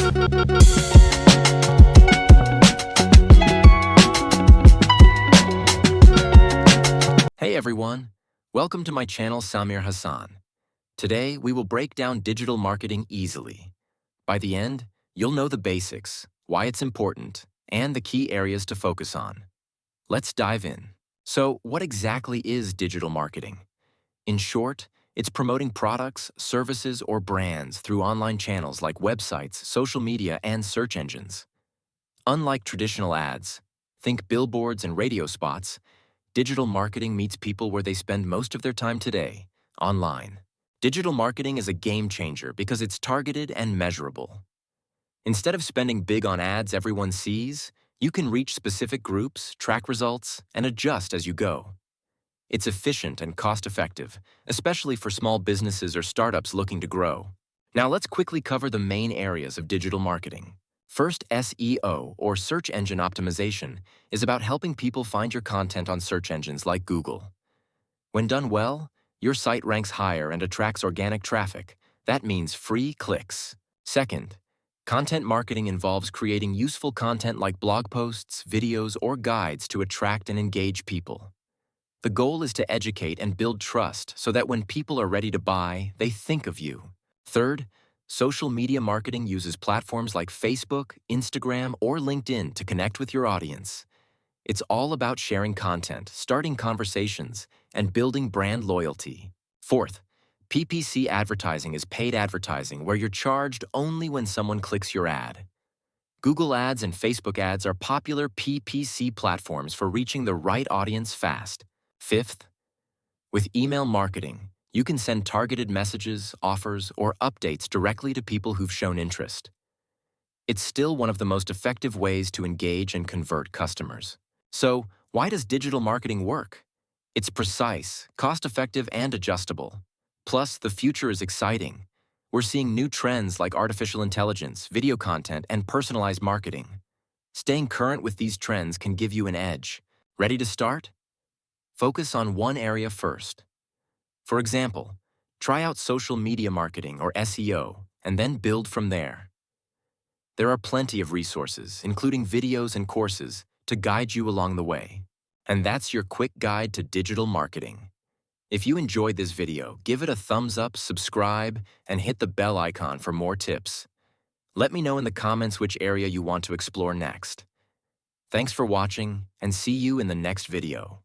Hey everyone, welcome to my channel Samir Hassan. Today we will break down digital marketing easily. By the end, you'll know the basics, why it's important, and the key areas to focus on. Let's dive in. So, what exactly is digital marketing? In short, it's promoting products, services, or brands through online channels like websites, social media, and search engines. Unlike traditional ads, think billboards and radio spots, digital marketing meets people where they spend most of their time today, online. Digital marketing is a game changer because it's targeted and measurable. Instead of spending big on ads everyone sees, you can reach specific groups, track results, and adjust as you go. It's efficient and cost-effective, especially for small businesses or startups looking to grow. Now let's quickly cover the main areas of digital marketing. First, SEO, or search engine optimization, is about helping people find your content on search engines like Google. When done well, your site ranks higher and attracts organic traffic. That means free clicks. Second, content marketing involves creating useful content like blog posts, videos, or guides to attract and engage people. The goal is to educate and build trust so that when people are ready to buy, they think of you. Third, social media marketing uses platforms like Facebook, Instagram, or LinkedIn to connect with your audience. It's all about sharing content, starting conversations, and building brand loyalty. Fourth, PPC advertising is paid advertising where you're charged only when someone clicks your ad. Google Ads and Facebook ads are popular PPC platforms for reaching the right audience fast. Fifth, with email marketing, you can send targeted messages, offers, or updates directly to people who've shown interest. It's still one of the most effective ways to engage and convert customers. So, why does digital marketing work? It's precise, cost-effective, and adjustable. Plus, the future is exciting. We're seeing new trends like artificial intelligence, video content, and personalized marketing. Staying current with these trends can give you an edge. Ready to start? Focus on one area first. For example, try out social media marketing or SEO, and then build from there. There are plenty of resources, including videos and courses, to guide you along the way. And that's your quick guide to digital marketing. If you enjoyed this video, give it a thumbs up, subscribe, and hit the bell icon for more tips. Let me know in the comments which area you want to explore next. Thanks for watching, and see you in the next video.